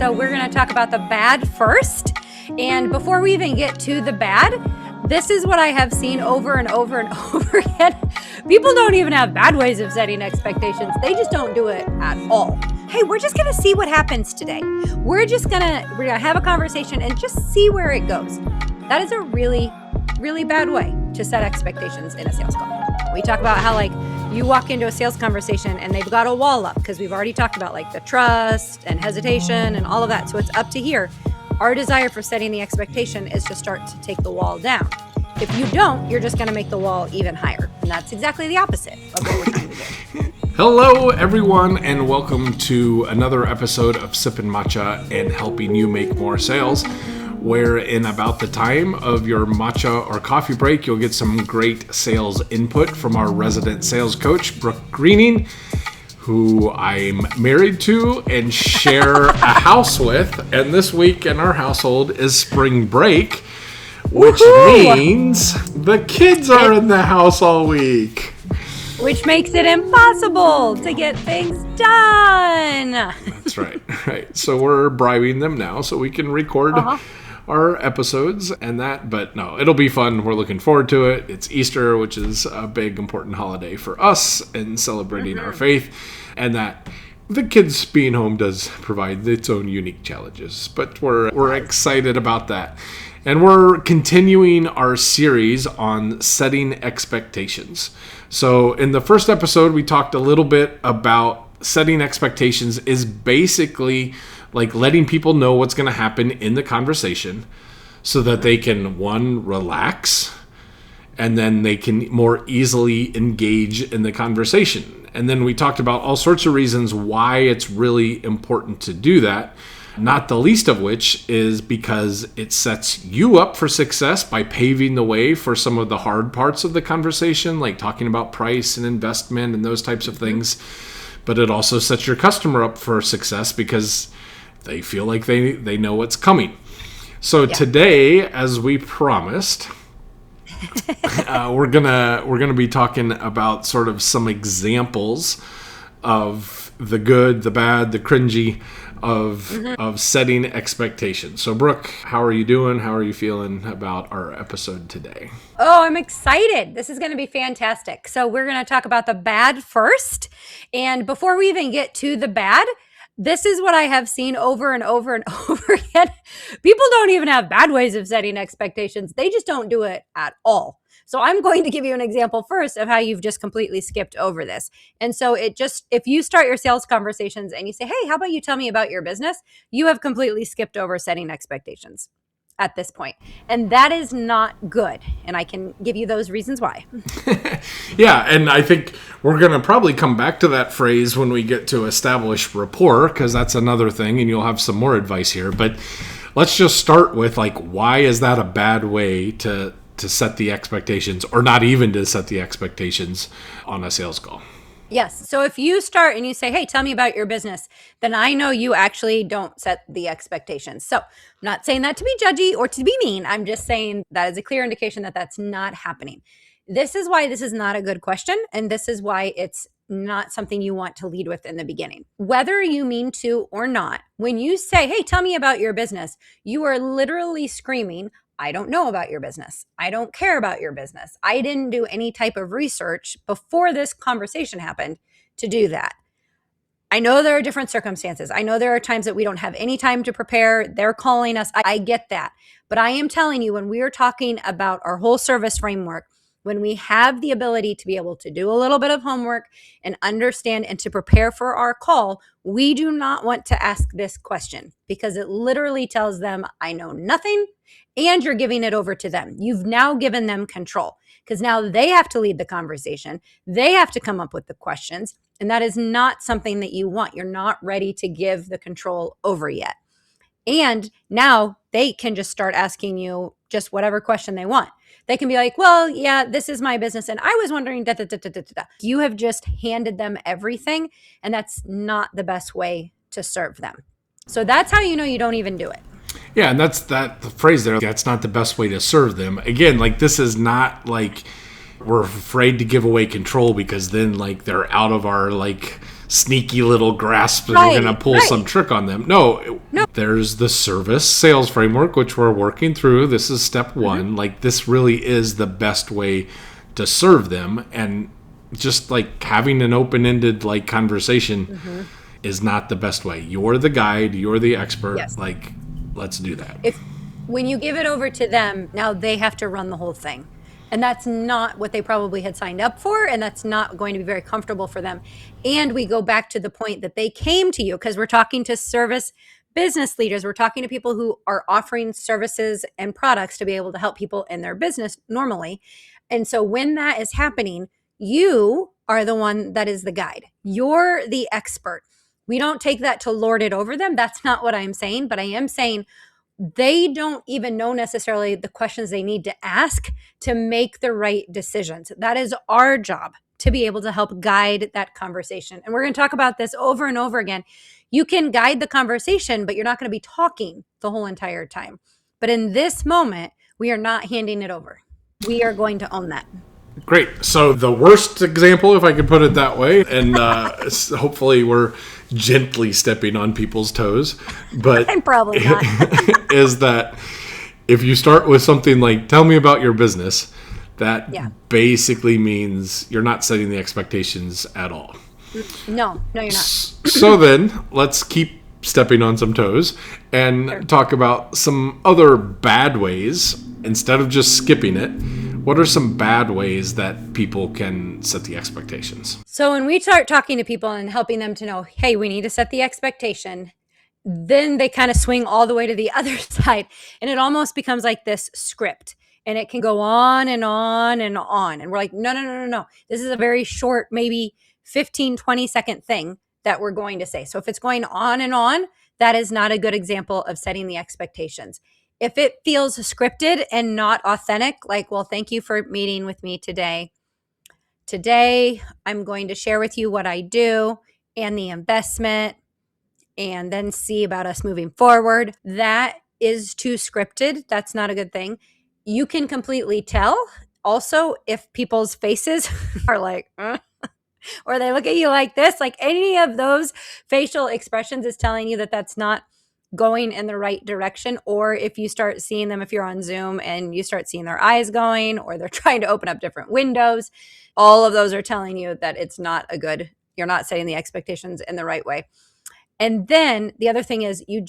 So we're going to talk about the bad first. And before we even get to the bad, this is what I have seen over and over and over again. People don't even have bad ways of setting expectations. They just don't do it at all. Hey, we're just going to see what happens today. We're going to have a conversation and just see where it goes. That is a really, really bad way to set expectations in a sales call. We talk about how you walk into a sales conversation and they've got a wall up because we've already talked about the trust and hesitation and all of that. So it's up to here. Our desire for setting the expectation is to start to take the wall down. If you don't, you're just going to make the wall even higher. And that's exactly the opposite of what we're trying to do. Hello, everyone, and welcome to another episode of Sippin Matcha and helping you make more sales, where in about the time of your matcha or coffee break, you'll get some great sales input from our resident sales coach, Brooke Greening, who I'm married to and share a house with. And this week in our household is spring break, which means the kids are in the house all week. Which makes it impossible to get things done. That's right. So we're bribing them now so we can record our episodes and that. But no, it'll be fun. We're looking forward to it. It's Easter, which is a big, important holiday for us and celebrating our faith. And that the kids being home does provide its own unique challenges. But we're excited about that. And we're continuing our series on setting expectations. So in the first episode, we talked a little bit about setting expectations is basically letting people know what's going to happen in the conversation so that they can, one, relax, and then they can more easily engage in the conversation. And then we talked about all sorts of reasons why it's really important to do that. Not the least of which is because it sets you up for success by paving the way for some of the hard parts of the conversation, like talking about price and investment and those types of things. But it also sets your customer up for success because they feel like they know what's coming. So today, as we promised, we're gonna be talking about sort of some examples of the good, the bad, the cringy of setting expectations. So Brooke, how are you doing? How are you feeling about our episode today? Oh, I'm excited. This is going to be fantastic. So we're going to talk about the bad first. And before we even get to the bad, this is what I have seen over and over and over again. People don't even have bad ways of setting expectations. They just don't do it at all. So I'm going to give you an example first of how you've just completely skipped over this. And so if you start your sales conversations and you say, hey, how about you tell me about your business? You have completely skipped over setting expectations at this point. And that is not good. And I can give you those reasons why. Yeah, and I think we're going to probably come back to that phrase when we get to establish rapport, because that's another thing, and you'll have some more advice here. But let's just start with, why is that a bad way to set the expectations, or not even to set the expectations on a sales call? Yes. So if you start and you say, hey, tell me about your business, then I know you actually don't set the expectations. So I'm not saying that to be judgy or to be mean. I'm just saying that is a clear indication that that's not happening. This is why this is not a good question. And this is why it's not something you want to lead with in the beginning. Whether you mean to or not, when you say, hey, tell me about your business, you are literally screaming, I don't know about your business. I don't care about your business. I didn't do any type of research before this conversation happened to do that. I know there are different circumstances. I know there are times that we don't have any time to prepare. They're calling us. I get that. But I am telling you, when we are talking about our whole service framework, when we have the ability to be able to do a little bit of homework and understand and to prepare for our call, we do not want to ask this question because it literally tells them, I know nothing, and you're giving it over to them. You've now given them control because now they have to lead the conversation. They have to come up with the questions, and that is not something that you want. You're not ready to give the control over yet. And now they can just start asking you just whatever question they want. They can be like, well, yeah, this is my business. And I was wondering, da, da, da, da, da, da. You have just handed them everything. And that's not the best way to serve them. So that's how you know you don't even do it. Yeah, and that's the phrase there. That's not the best way to serve them. Again, this is not we're afraid to give away control because then they're out of our sneaky little grasp and we're going to pull some trick on them. No, there's the service sales framework, which we're working through. This is step one. Like, this really is the best way to serve them. And just like having an open-ended like conversation is not the best way. You're the guide. You're the expert. Yes. Like, let's do that. When you give it over to them, now they have to run the whole thing. And that's not what they probably had signed up for. And that's not going to be very comfortable for them. And we go back to the point that they came to you because we're talking to service business leaders. We're talking to people who are offering services and products to be able to help people in their business normally. And so when that is happening, you are the one that is the guide. You're the expert. We don't take that to lord it over them. That's not what I'm saying. But I am saying they don't even know necessarily the questions they need to ask to make the right decisions. That is our job, to be able to help guide that conversation. And we're going to talk about this over and over again. You can guide the conversation, but you're not going to be talking the whole entire time. But in this moment, we are not handing it over. We are going to own that. Great. So the worst example, if I could put it that way, and hopefully we're gently stepping on people's toes, but I'm probably not. is that if you start with something like, tell me about your business, that basically means you're not setting the expectations at all. No, you're not. So then let's keep stepping on some toes and talk about some other bad ways. Instead of just skipping it, what are some bad ways that people can set the expectations? So when we start talking to people and helping them to know, hey, we need to set the expectation, then they kind of swing all the way to the other side. And it almost becomes like this script. And it can go on and on and on. And we're like, no. This is a very short, maybe 15, 20-second thing that we're going to say. So if it's going on and on, that is not a good example of setting the expectations. If it feels scripted and not authentic, like, well, thank you for meeting with me today. Today, I'm going to share with you what I do and the investment, and then see about us moving forward. That is too scripted. That's not a good thing. You can completely tell also if people's faces are like, or they look at you like this, like any of those facial expressions is telling you that that's not going in the right direction. Or if you start seeing them, if you're on Zoom and you start seeing their eyes going, or they're trying to open up different windows, all of those are telling you that it's not you're not setting the expectations in the right way. And then the other thing is you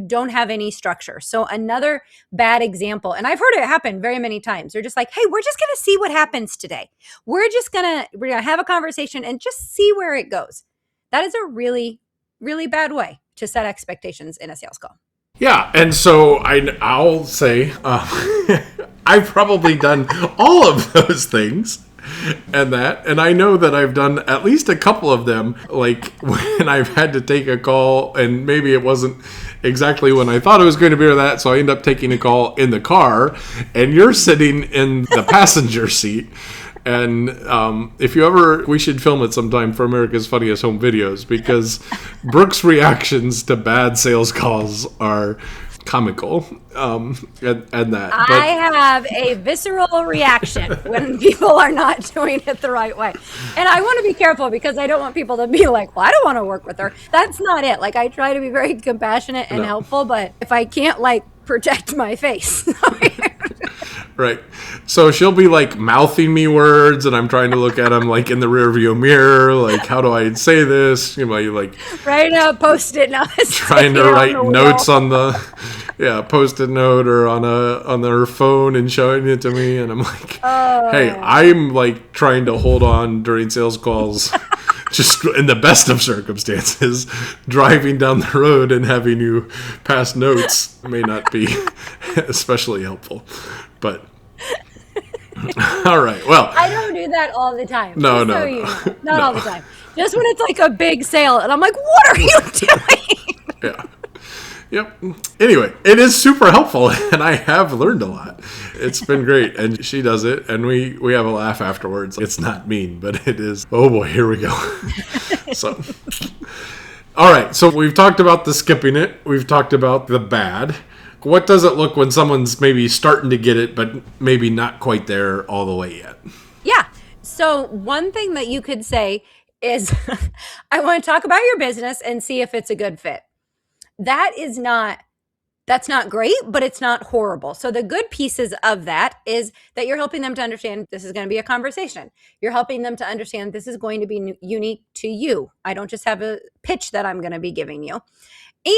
don't have any structure. So another bad example, and I've heard it happen very many times. They're just like, hey, we're just going to see what happens today. We're going to have a conversation and just see where it goes. That is a really, really bad way to set expectations in a sales call. Yeah. And so I'll say I've probably done all of those things. And I know that I've done at least a couple of them, like when I've had to take a call and maybe it wasn't exactly when I thought it was going to be or that. So I end up taking a call in the car and you're sitting in the passenger seat. And we should film it sometime for America's Funniest Home Videos, because Brooke's reactions to bad sales calls are comical. I have a visceral reaction when people are not doing it the right way. And I want to be careful because I don't want people to be like, well, I don't want to work with her. That's not it. Like, I try to be very compassionate and helpful, but if I can't protect my face. Right. So she'll be mouthing me words and I'm trying to look at them in the rear view mirror. How do I say this? Right now, Post-it notes. Trying to write notes on the Post-it note or on their phone and showing it to me. And I'm like, hey, I'm trying to hold on during sales calls. Just in the best of circumstances, driving down the road and having you pass notes may not be especially helpful. But all right, well, I don't do that all the time. No. Not all the time. Just when it's a big sale, and I'm like, "What are you doing?" Yeah. Yep. Anyway, it is super helpful, and I have learned a lot. It's been great, and she does it, and we have a laugh afterwards. It's not mean, but it is. Oh boy, here we go. So, all right. So we've talked about the skipping it. We've talked about the bad. What does it look when someone's maybe starting to get it, but maybe not quite there all the way yet? Yeah. So one thing that you could say is I want to talk about your business and see if it's a good fit. That's not great, but it's not horrible. So the good pieces of that is that you're helping them to understand this is going to be a conversation. You're helping them to understand this is going to be unique to you. I don't just have a pitch that I'm going to be giving you.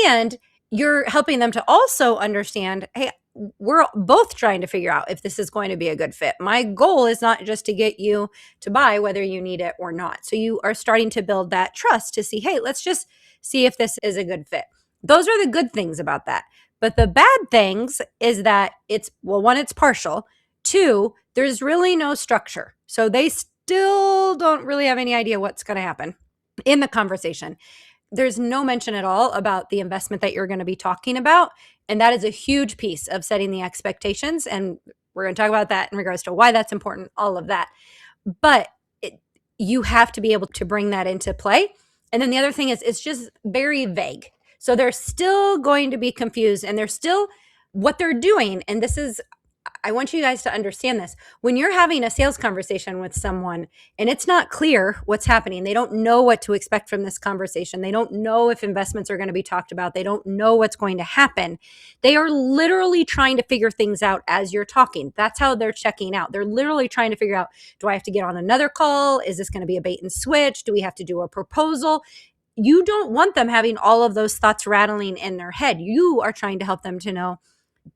And you're helping them to also understand, hey, we're both trying to figure out if this is going to be a good fit. My goal is not just to get you to buy whether you need it or not. So you are starting to build that trust to see, hey, let's just see if this is a good fit. Those are the good things about that. But the bad things is that one, it's partial. Two, there's really no structure. So they still don't really have any idea what's going to happen in the conversation. There's no mention at all about the investment that you're going to be talking about. And that is a huge piece of setting the expectations. And we're going to talk about that in regards to why that's important, all of that. But you have to be able to bring that into play. And then the other thing is it's just very vague. So they're still going to be confused and they're still what they're doing. And I want you guys to understand this. When you're having a sales conversation with someone and it's not clear what's happening, they don't know what to expect from this conversation. They don't know if investments are going to be talked about. They don't know what's going to happen. They are literally trying to figure things out as you're talking. That's how they're checking out. They're literally trying to figure out, do I have to get on another call? Is this going to be a bait and switch? Do we have to do a proposal? You don't want them having all of those thoughts rattling in their head. You are trying to help them to know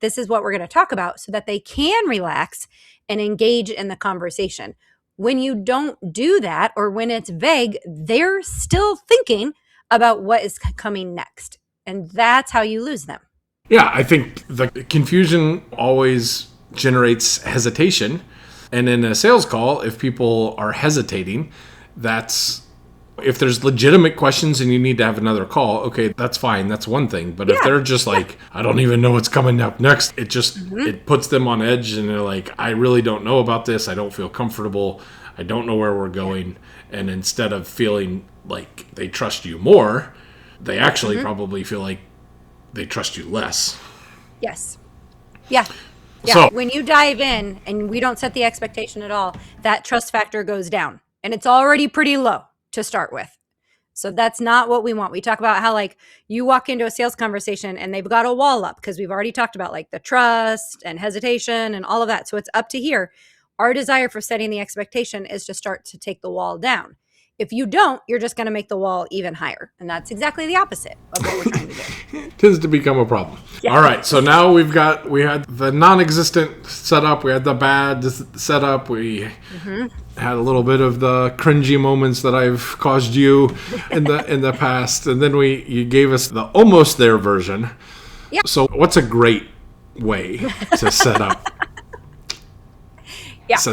this is what we're going to talk about so that they can relax and engage in the conversation. When you don't do that or when it's vague, they're still thinking about what is coming next. And that's how you lose them. Yeah, I think the confusion always generates hesitation. And in a sales call, if people are hesitating, if there's legitimate questions and you need to have another call, okay, that's fine. That's one thing. But if they're just like, I don't even know what's coming up next, it puts them on edge and they're like, I really don't know about this. I don't feel comfortable. I don't know where we're going. And instead of feeling like they trust you more, they actually probably feel like they trust you less. Yes. Yeah. Yeah. So, when you dive in and we don't set the expectation at all, that trust factor goes down and it's already pretty low to start with. So that's not what we want. We talk about how like you walk into a sales conversation and they've got a wall up because we've already talked about like the trust and hesitation and all of that. So it's up to here. Our desire for setting the expectation is to start to take the wall down. If you don't, you're just going to make the wall even higher. And that's exactly the opposite of what we're trying to do. It tends to become a problem. Yeah. All right. So now we had the non-existent setup. We had the bad setup. We had a little bit of the cringy moments that I've caused you in the past. And then you gave us the almost there version. Yep. So what's a great way to set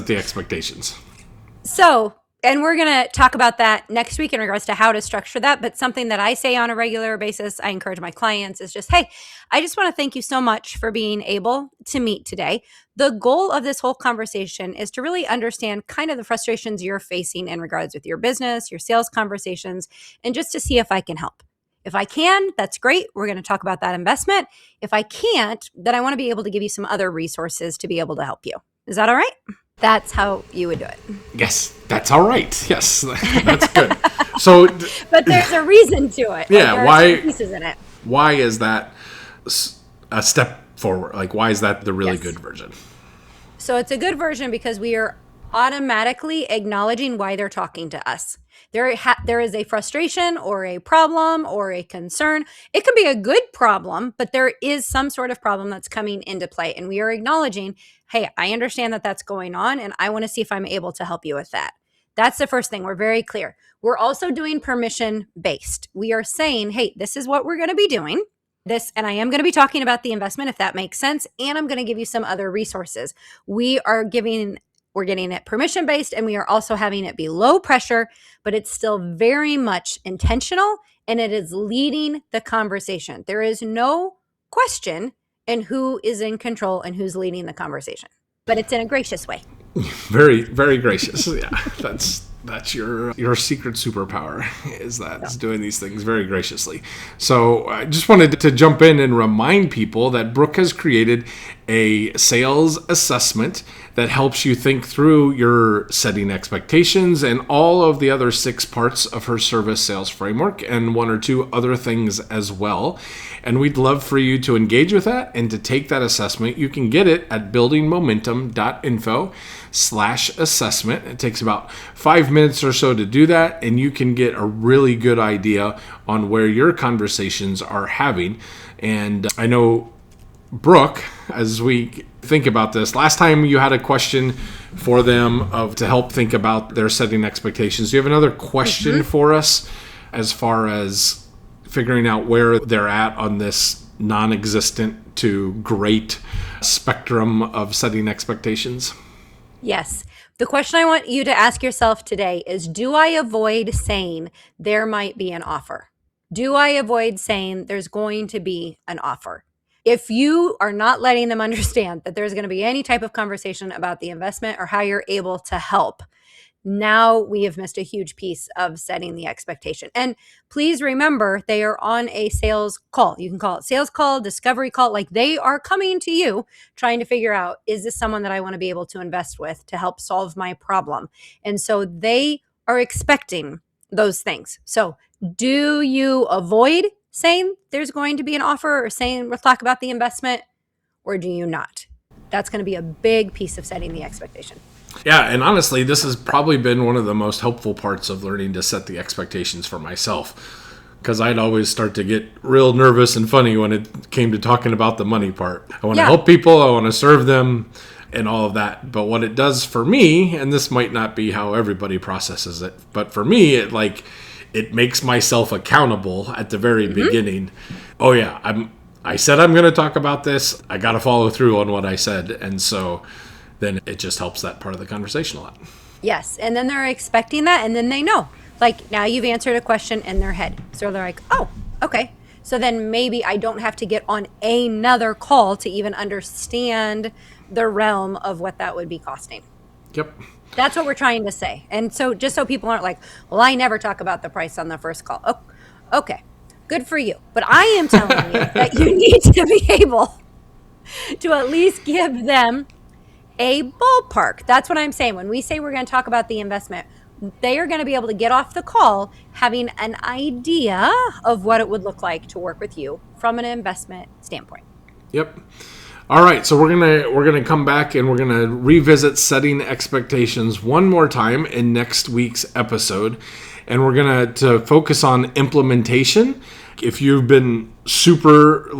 the expectations? So, and we're going to talk about that next week in regards to how to structure that. But something that I say on a regular basis, I encourage my clients is just, hey, I just want to thank you so much for being able to meet today. The goal of this whole conversation is to really understand kind of the frustrations you're facing in regards with your business, your sales conversations, and just to see if I can help. If I can, that's great. We're going to talk about that investment. If I can't, then I want to be able to give you some other resources to be able to help you. Is that all right? That's how you would do it. Yes, that's all right. Yes, that's good. So, but there's a reason to it. Yeah, like why? Pieces in it. Why is that a step forward? Like, why is that the really good version? So it's a good version because we are automatically acknowledging why they're talking to us. There is a frustration or a problem or a concern. It can be a good problem, but there is some sort of problem that's coming into play. And we are acknowledging, hey, I understand that that's going on and I want to see if I'm able to help you with that. That's the first thing. We're very clear. We're also doing permission-based. We are saying, hey, this is what we're going to be doing. And I am going to be talking about the investment if that makes sense. And I'm going to give you some other resources. We're getting it permission-based and we are also having it be low pressure, but it's still very much intentional and it is leading the conversation. There is no question in who is in control and who's leading the conversation, but it's in a gracious way. Very, very gracious. Yeah, that's your secret superpower is doing these things very graciously. So I just wanted to jump in and remind people that Brooke has created a sales assessment that helps you think through your setting expectations and all of the other 6 parts of her service sales framework and 1 or 2 other things as well. And we'd love for you to engage with that and to take that assessment. You can get it at buildingmomentum.info/assessment. It takes about 5 minutes or so to do that, and you can get a really good idea on where your conversations are having. And I know Brooke, as we think about this, last time you had a question for them to help think about their setting expectations. Do you have another question for us as far as figuring out where they're at on this non-existent to great spectrum of setting expectations? Yes. The question I want you to ask yourself today is, do I avoid saying there might be an offer? Do I avoid saying there's going to be an offer? If you are not letting them understand that there's going to be any type of conversation about the investment or how you're able to help, now we have missed a huge piece of setting the expectation. And please remember, they are on a sales call. You can call it sales call, discovery call. Like, they are coming to you trying to figure out, is this someone that I want to be able to invest with to help solve my problem? And so they are expecting those things. So do you avoid saying there's going to be an offer or saying we'll talk about the investment, or do you not? That's going to be a big piece of setting the expectation. Yeah, and honestly, this has probably been one of the most helpful parts of learning to set the expectations for myself, because I'd always start to get real nervous and funny when it came to talking about the money part. I want to help people, I want to serve them, and all of that. But what it does for me, and this might not be how everybody processes it, but for me, it makes myself accountable at the very beginning. Oh yeah, I said I'm going to talk about this. I got to follow through on what I said, and so then it just helps that part of the conversation a lot. Yes. And then they're expecting that, and then they know. Like, now you've answered a question in their head. So they're like, oh, okay. So then maybe I don't have to get on another call to even understand the realm of what that would be costing. Yep. That's what we're trying to say. And so just so people aren't like, well, I never talk about the price on the first call. Oh, okay. Good for you. But I am telling you that you need to be able to at least give them a ballpark. That's what I'm saying. When we say we're going to talk about the investment, they are going to be able to get off the call having an idea of what it would look like to work with you from an investment standpoint. Yep. All right, so we're gonna come back and we're gonna revisit setting expectations one more time in next week's episode, and we're gonna to focus on implementation. If you've been super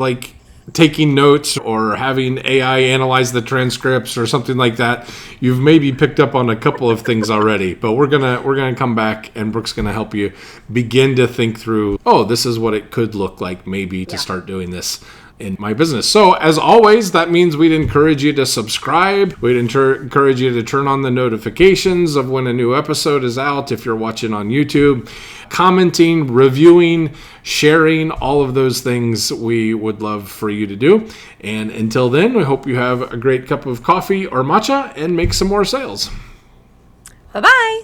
taking notes or having AI analyze the transcripts or something like that, you've maybe picked up on a couple of things already. But we're gonna come back, and Brooke's gonna help you begin to think through, oh, this is what it could look like maybe to start doing this in my business. So as always, that means we'd encourage you to subscribe. We'd encourage you to turn on the notifications of when a new episode is out if you're watching on YouTube. Commenting, reviewing, sharing, all of those things we would love for you to do. And until then, we hope you have a great cup of coffee or matcha and make some more sales. Bye-bye.